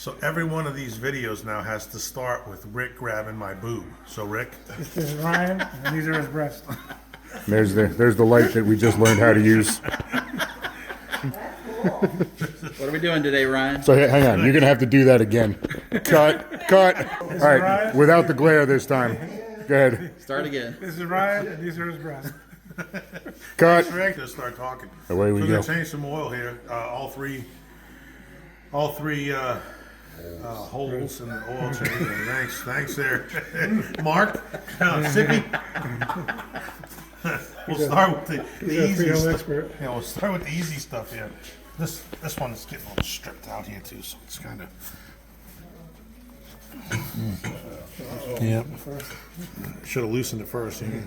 So every one of these videos now has to start with Rick grabbing my boob. So Rick, This is Ryan, and these are his breasts. There's the light that we just learned how to use. What are we doing today, Ryan? So hang on, you're gonna have to do that again. Cut. All right, Ryan. without the glare this time. Go ahead. Start again. This is Ryan, and these are his breasts. Cut. Rick, just start talking. Away we We're go. gonna change some oil here. All three holes in the oil change. Thanks there, Mark. Sippy. We'll start with the He's a easy field stuff. expert. Yeah, we'll start with the easy stuff here. This one is getting a little stripped out here too, so it's kind of. Yep. Should have loosened it first. Yeah.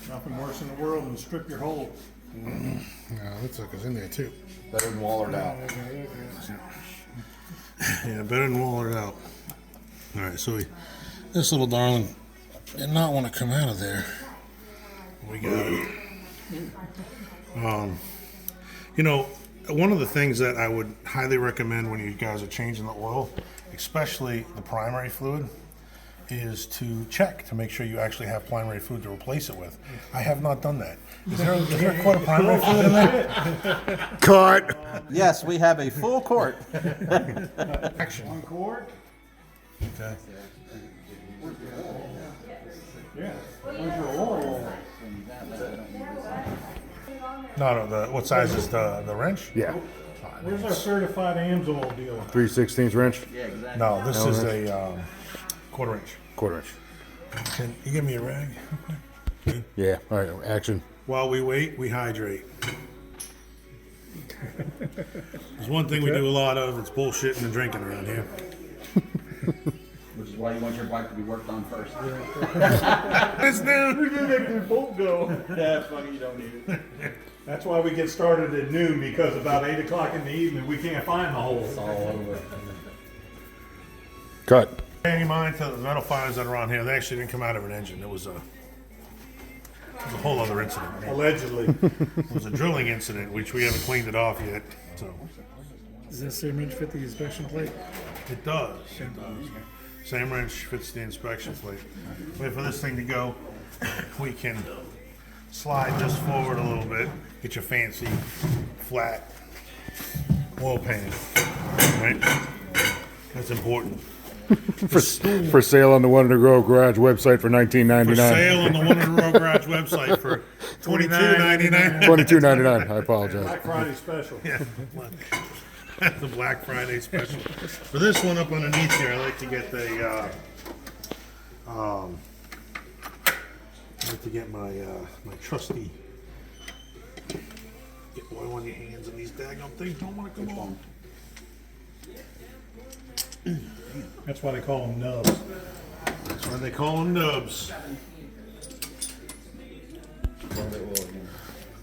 Nothing worse in the world than strip your hole. Yeah, looks like it's in there too. Better than Wallered out. Yeah, better than wall it out. All right, so this little darling did not want to come out of there. We got it. You know, one of the things that I would highly recommend when you guys are changing the oil, especially the primary fluid, is to check to make sure you actually have primary fluid to replace it with. I have not done that. Is there a quart of primary fluid in there? Cut. Yes, we have a full quart. Action. One quart? Okay. Yeah. Where's your oil? No, what size is the wrench? Yeah. Where's our certified AMSOIL deal? 3/16 wrench. Yeah, exactly. No, this is a quarter inch. Quarter inch. Can you give me a rag? Yeah. All right. Action. While we wait, we hydrate. There's one thing we do a lot of, it's bullshitting and drinking around here. Which is why you want your bike to be worked on first. It's new. Make your boat go. That's funny, you don't need it. That's why we get started at noon, because about 8 o'clock in the evening, we can't find the hole. It's all over. Cut. Pay any mind to the metal filings that are on here. They actually didn't come out of an engine. It was a whole other incident. Allegedly. It was a drilling incident, which we haven't cleaned it off yet. So Does this same inch fit the inspection plate? it does. Same wrench fits the inspection plate. Wait for this thing to go. We can slide this forward a little bit. Get your fancy flat oil pan. Right? That's important. For sale on the Wonder Grove Garage website for For $19.99. sale on the Wonder Row Garage website for $22.99. $22.99. I apologize. Black Friday special. Yeah, the Black Friday special. For this one up underneath here, I like to get the I like to get my my trusty. Get oil on your hands, and these daggone things don't want to come on. That's why they call them nubs. That's why they call them nubs.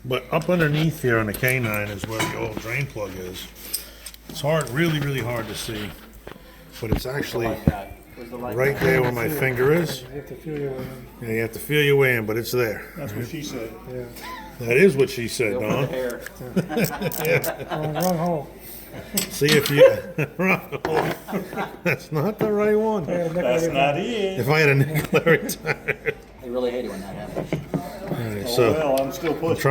But up underneath here on the K9 is where the old drain plug is. It's hard, really, really hard to see, but it's actually right there where my finger is. You have to feel your way in. Yeah, you have to feel your way in, but it's there. That's what she said. Yeah. That is what she said, Over Don. the hair. Wrong hole. See if you. That's not the right one. That's not it. If I had a nickel every time. I really hate it when that happens. Alright, so Well, I'm still I'm pushing.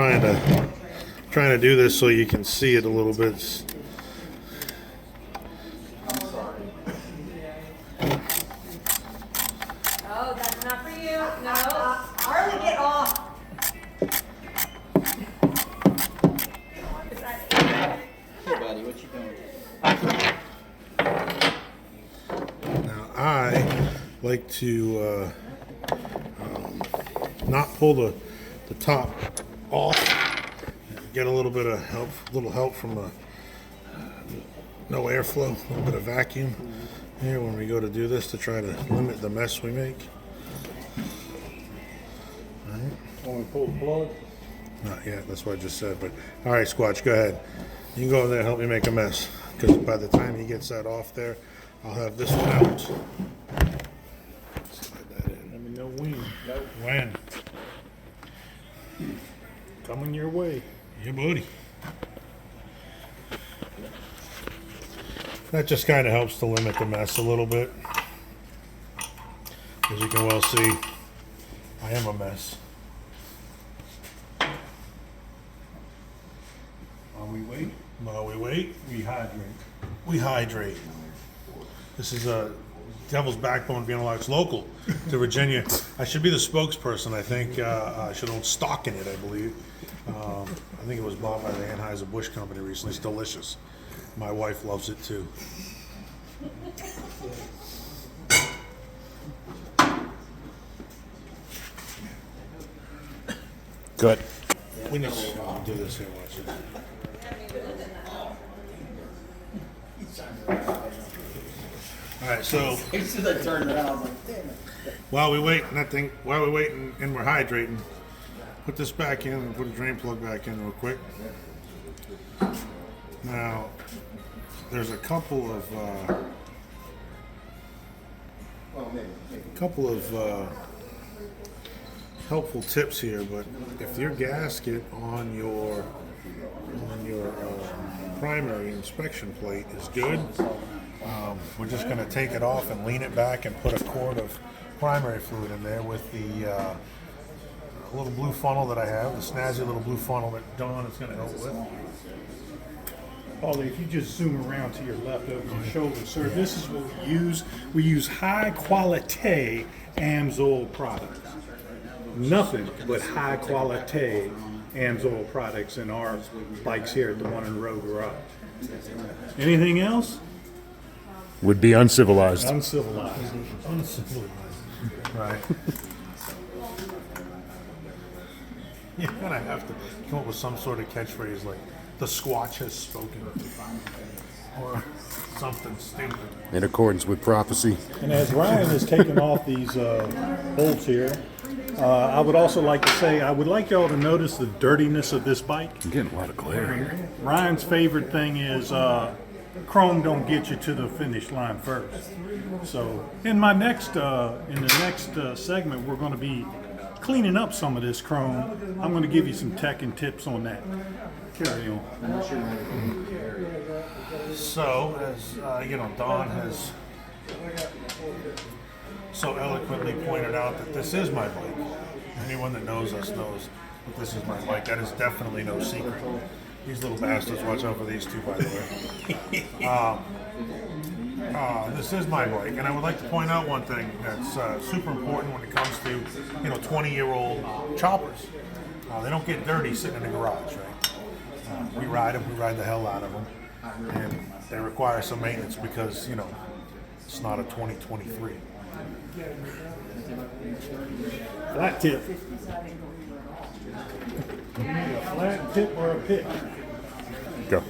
trying to do this so you can see it a little bit. Oh, that's not for you. No. Harley, get off. Is that Hey, buddy, what you doing? Now I like to not pull the top off. Get a little bit of help from no airflow, a little bit of vacuum here when we go to do this to try to limit the mess we make. Only pull the plug. Not yet, that's what I just said. But all right, Squatch, go ahead. You can go over there and help me make a mess, because by the time he gets that off there, I'll have this one out. Slide that in. Let me know when. When? Coming your way. Yeah, buddy. That just kind of helps to limit the mess a little bit. As you can well see, I am a mess. While we wait, While we wait, we hydrate. we hydrate. This is a Devil's Backbone Vienna local to Virginia. I should be the spokesperson. I think I should own stock in it, I believe. I think it was bought by the Anheuser-Busch company recently. It's delicious. My wife loves it too. Cut. We need to do this here, watch it. All right, so As soon as I turned around, I was like, damn it. while we wait and we're hydrating, put this back in and put a drain plug back in real quick. Now, there's a couple of helpful tips here, but if your gasket on your primary inspection plate is good, we're just going to take it off and lean it back and put a quart of primary fluid in there with the little blue funnel that I have, the snazzy little blue funnel that Dawn is going to help with. Paulie, if you just zoom around to your left over your shoulder, sir, this is what we use. We use high quality Amsoil products. Nothing but high quality Amsoil products in our bikes here at the One in Row Garage. Anything else? Would be uncivilized. Uncivilized. Uncivilized. Right. You're gonna have to come up with some sort of catchphrase like "the Squatch has spoken," or something stupid. In accordance with prophecy. And as Ryan is taking off these bolts here, I would also like to say, I would like y'all to notice the dirtiness of this bike. I'm getting a lot of glare. Ryan's favorite thing is chrome don't get you to the finish line first. So in my next, in the next segment, we're going to be cleaning up some of this chrome. I'm going to give you some tech and tips on that. Carry on. So, as you know, Dawn has so eloquently pointed out that this is my bike. Anyone that knows us knows that this is my bike. That is definitely no secret. These little bastards, watch out for these two, by the way. This is my bike, and I would like to point out one thing that's super important when it comes to 20-year-old choppers. They don't get dirty sitting in the garage, right? We ride them, we ride the hell out of them, and they require some maintenance because it's not a 2023. Flat tip. A flat tip or a pick? Go.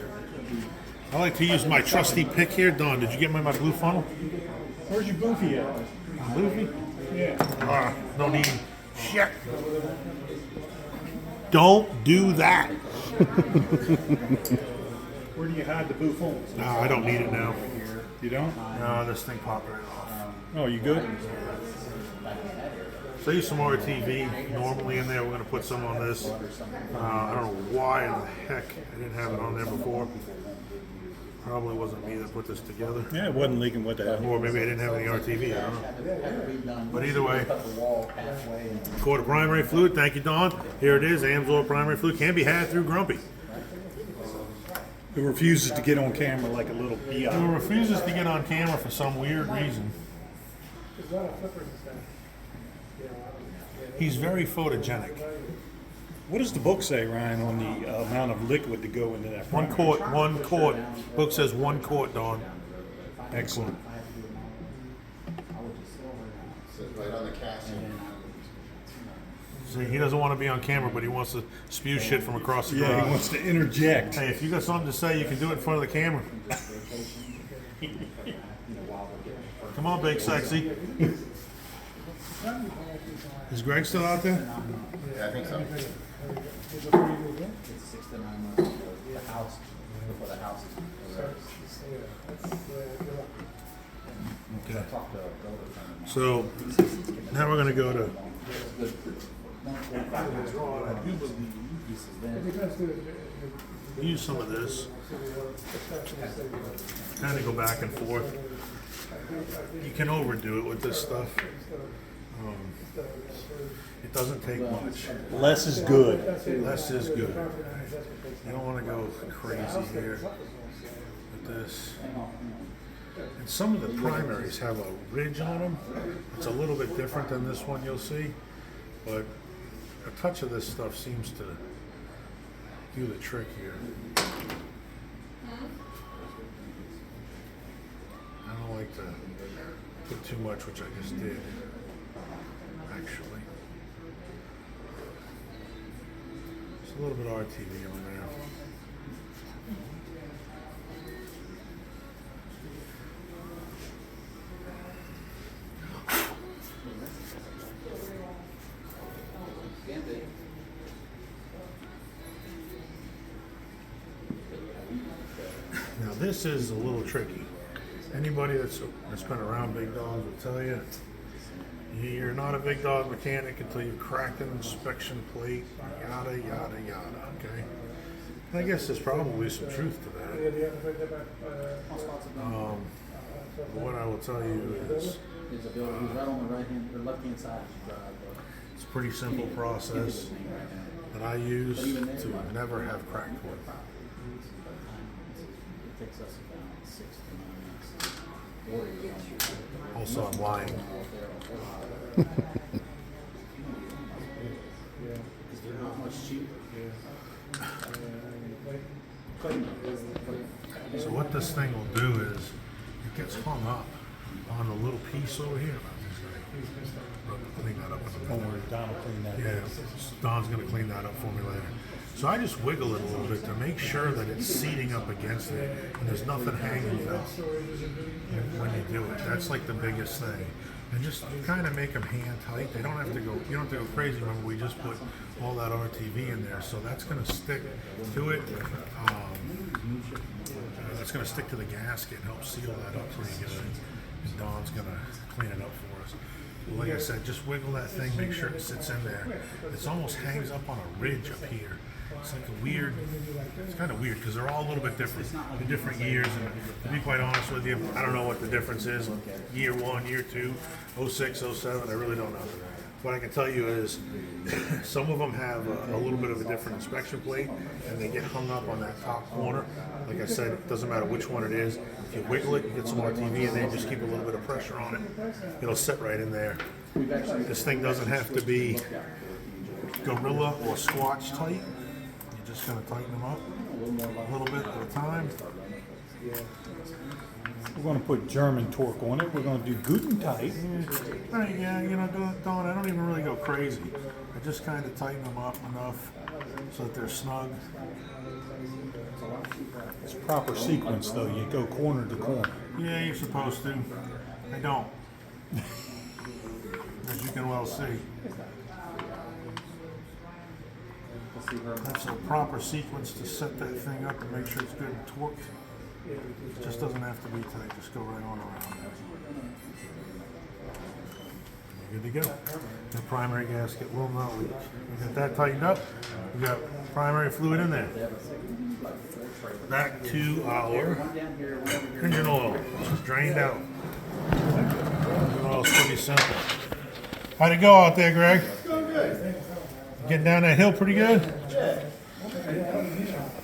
I like to use my trusty pick here. Dawn, did you get my blue funnel? Where's your goofy at? Goofy? Yeah. No need. Shit. Don't do that. Where do you hide the buffon? No, I don't need it now. You don't? No, this thing popped right off. Oh, you good? So I use some more TV normally in there. We're going to put some on this. I don't know why in the heck I didn't have it on there before. Probably wasn't me that put this together. Yeah, it wasn't leaking. What the hell? Or maybe I didn't have any RTV. I don't know. But either way, quart of primary fluid. Thank you, Dawn. Here it is. Amsoil primary fluid can be had through Grumpy. Who refuses to get on camera like a little Who biatch. refuses to get on camera for some weird reason. He's very photogenic. What does the book say, Ryan, on the amount of liquid to go into that? One quart. Book says 1 quart, Dawn. Excellent. See, he doesn't want to be on camera, but he wants to spew shit from across the Yeah, he garage. wants to interject. Hey, if you got something to say, you can do it in front of the camera. Come on, Big Sexy. Is Greg still out there? Yeah, I think so. It's 6 to 9 months the house before the house is Okay. So now we're going to go to. use some of this. Kind of go back and forth. You can overdo it with this stuff. It doesn't take much. Less is good. Less is good. You don't want to go crazy here with this. And some of the primaries have a ridge on them. It's a little bit different than this one you'll see, but a touch of this stuff seems to do the trick here. I don't like to put too much, which I just did, actually. Just a little bit of RTV on there. Now this is a little tricky. Anybody that's been around big dogs will tell you, you're not a big dog mechanic until you crack an inspection plate, yada, yada, yada, okay? And I guess there's probably some truth to that. But what I will tell you is, There's a building, he's right on the right hand, the left hand side as you drive. it's a pretty simple process that I use to never have cracked wood. It takes us about 6 to 9 months. Also, I'm lying. Because they're not much cheaper. So what this thing will do is, it gets hung up on the little piece over here. I'll clean that up in a Don't minute. worry, Don will clean that. Yeah, Don's gonna clean that up for me later. So I just wiggle it a little bit to make sure that it's seating up against it and there's nothing hanging out when you do it. That's like the biggest thing. And just kind of make them hand tight. They don't have to go, you don't have to go crazy. Remember, we just put all that RTV in there, so that's gonna stick to it. That's gonna stick to the gasket and help seal that up pretty good. And Don's gonna clean it up for us. Well, like I said, just wiggle that thing, make sure it sits in there. It almost hangs up on a ridge up here. It's like a weird, it's kind of weird because they're all a little bit different. They're different years, and to be quite honest with you, I don't know what the difference is. Year 1, year 2, 06, 07, I really don't know. What I can tell you is some of them have a little bit of a different inspection plate and they get hung up on that top corner. Like I said, it doesn't matter which one it is. If you wiggle it, you get some RTV in there, just keep a little bit of pressure on it. It'll sit right in there. This thing doesn't have to be gorilla or squatch tight. You're just going to tighten them up a little bit at a time. We're going to put German torque on it. We're going to do Guten tight. Yeah, you know, Don, I don't even really go crazy. I just kind of tighten them up enough so that they're snug. It's proper sequence, though. You go corner to corner. Yeah, you're supposed to. I don't. As you can well see. That's a proper sequence to set that thing up and make sure it's good and torqued. It just doesn't have to be tight, just go right on around there. You're good to go. The primary gasket will not leak. We got that tightened up. We got primary fluid in there. Back to our engine oil, which is drained out. Engine oil is pretty simple. How'd it go out there, Greg? Getting down that hill pretty good?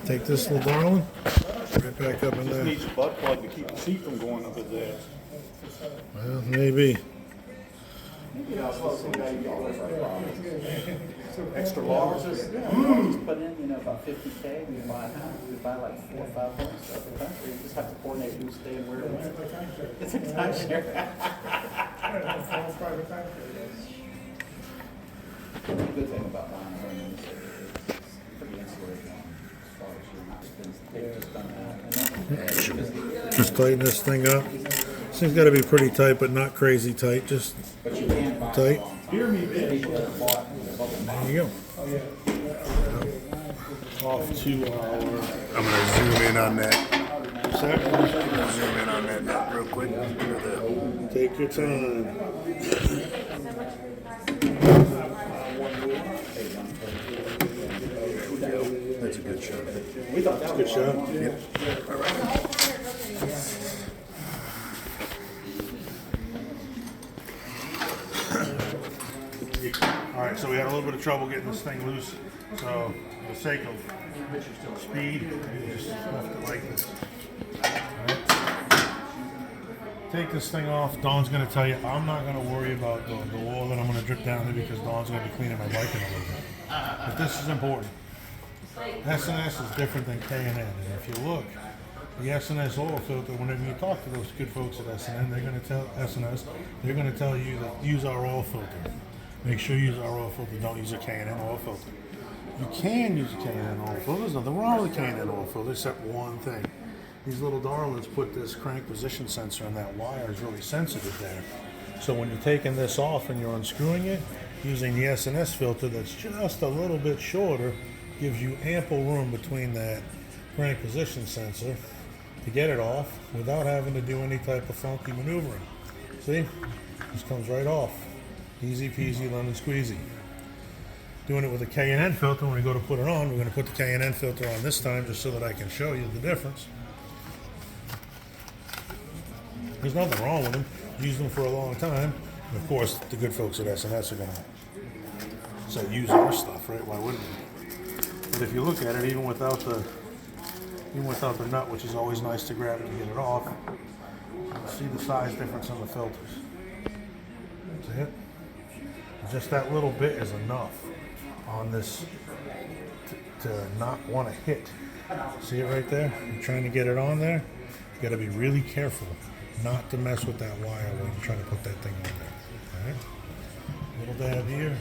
Take this little darling, right back up in there. Needs a butt plug to keep the seat from going up his ass. Well, maybe. Extra large. Just put in, about 50K, we buy a house, we buy like 4 or 5 homes throughout the country. You just have to coordinate who's staying where. It's a timeshare. The good thing about buying a home in this area is it's pretty insulated as far as you're not spending, they've just done that. Just tighten this thing up. This thing's got to be pretty tight, but not crazy tight. Just But you can buy tight. people that have bought the bubble There you go. Off to our. I'm gonna zoom in on that. Set. Zoom in on that real quick. Take your time. That's a good show. We thought that was Good show? All right, so we had a little bit of trouble getting this thing loose. So, for the sake of speed, we just left it like this. All right. Take this thing off. Dawn's going to tell you, I'm not going to worry about the oil that I'm going to drip down here because Dawn's going to be cleaning my bike in a little bit. But this is important. S&S is different than K&N. And if you look, the S&S oil filter, whenever you talk to those good folks at S&N, they're going to tell S&S, they're going to tell you that use our oil filter. Make sure you use our oil filter. Don't use a K&N oil filter. You can use a K&N oil filter. There's nothing wrong with a K&N oil filter except one thing. These little darlings put this crank position sensor and that wire is really sensitive there. So when you're taking this off and you're unscrewing it, using the S&S filter that's just a little bit shorter gives you ample room between that crank position sensor to get it off without having to do any type of funky maneuvering. See? This comes right off. Easy peasy, lemon squeezy. Doing it with a K&N filter, when we go to put it on, we're going to put the K&N filter on this time just so that I can show you the difference. There's nothing wrong with them. Used them for a long time. And of course, the good folks at S&S are going to say use our stuff, right? Why wouldn't we? But if you look at it, even without the nut, which is always nice to grab it to get it off, you'll see the size difference in the filters. See it? Just that little bit is enough on this to not want to hit. See it right there? You're trying to get it on there. You got to be really careful not to mess with that wire when you're trying to put that thing on there. All right? Little dab here.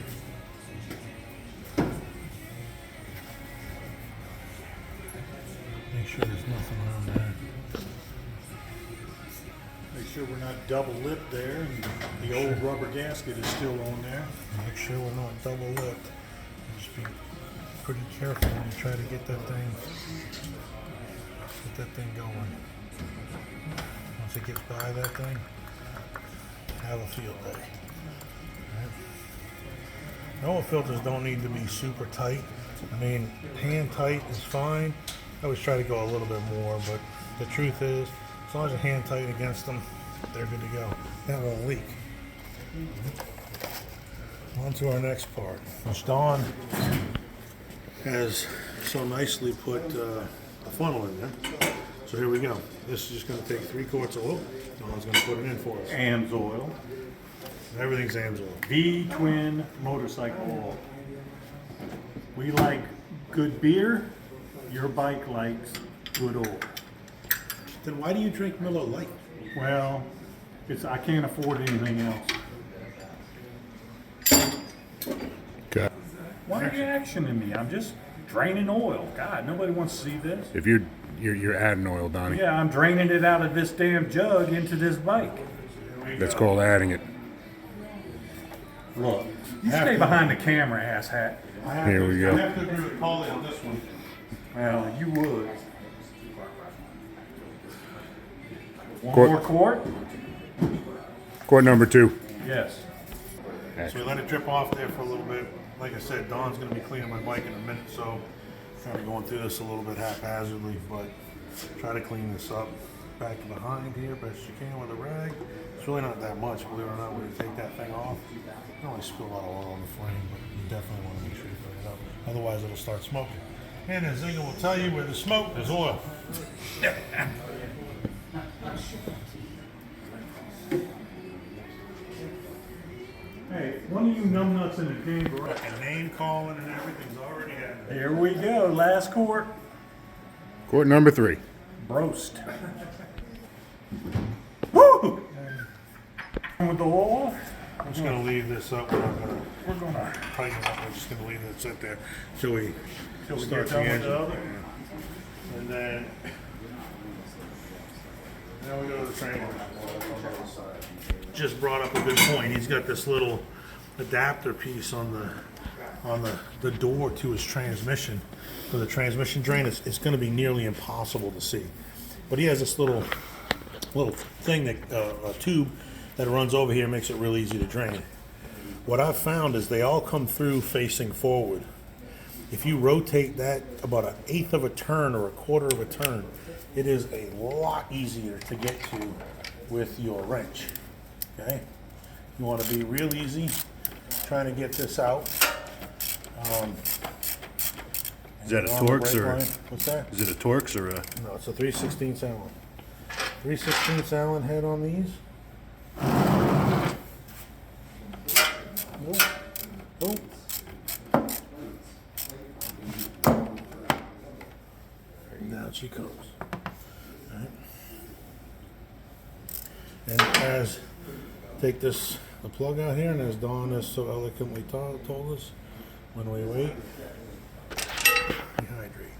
Make sure there's nothing on there. Make sure we're not double lipped there, and the old rubber gasket is still on there. Make sure we're not double lipped. Just be pretty careful when you try to get that thing going. Once it gets by that thing, have a field day. Right? Oil filters don't need to be super tight. I mean, hand tight is fine. I always try to go a little bit more, but the truth is, as long as you're hand tight against them, they're good to go. That won't leak. On to our next part, which Dawn has so nicely put a funnel in there. So here we go. This is just going to take 3 quarts of oil. Dawn's going to put it in for us. AMS oil. Everything's AMS oil. V-twin motorcycle oil. We like good beer. Your bike likes good oil. Then why do you drink Miller Lite? Well, I can't afford anything else. Okay. Why are you actioning me? I'm just draining oil. God, nobody wants to see this. If you're adding oil, Donnie. Yeah, I'm draining it out of this damn jug into this bike. That's called adding it. Look, you stay behind the camera, asshat. Here we go. I have to agree with Paulie on this one. Well, you would. One Quart. more quart? Quart number 2. Yes. So we let it drip off there for a little bit. Like I said, Dawn's going to be cleaning my bike in a minute, so kind of going through this a little bit haphazardly, but try to clean this up back and behind here best you can with a rag. It's really not that much, believe it or not, when you take that thing off. You don't only spill a lot of oil on the flame, but you definitely want to make sure you clean it up. Otherwise, it'll start smoking. And as Zinga will tell you, where there's smoke, there's oil. Hey, one of you numbnuts in the chamber. And name calling and everything's already happening. Here we go. Last quart. Quart number 3. Broast. Woo! With the oil off, I'm just going to leave this up. We're not going to we're gonna tighten it up. We're just going to leave it sit there till we we start get the done with engine. the other. And then now we go to the trainer. Just brought up a good point. He's got this little adapter piece on the door to his transmission. For the transmission drain, it's going to be nearly impossible to see. But he has this little thing that a tube that runs over here, makes it real easy to drain. What I've found is they all come through facing forward. If you rotate that about an eighth of a turn or a quarter of a turn, it is a lot easier to get to with your wrench. Okay? You want to be real easy trying to get this out. Is that a On the Torx brake or line. What's that? is it a Torx or a? No, it's a 3/16 Allen. 3/16 Allen head on these. Oh. Down she comes. Alright. And as take this the plug out here, and as Dawn has so eloquently told us, when we wait, we hydrate.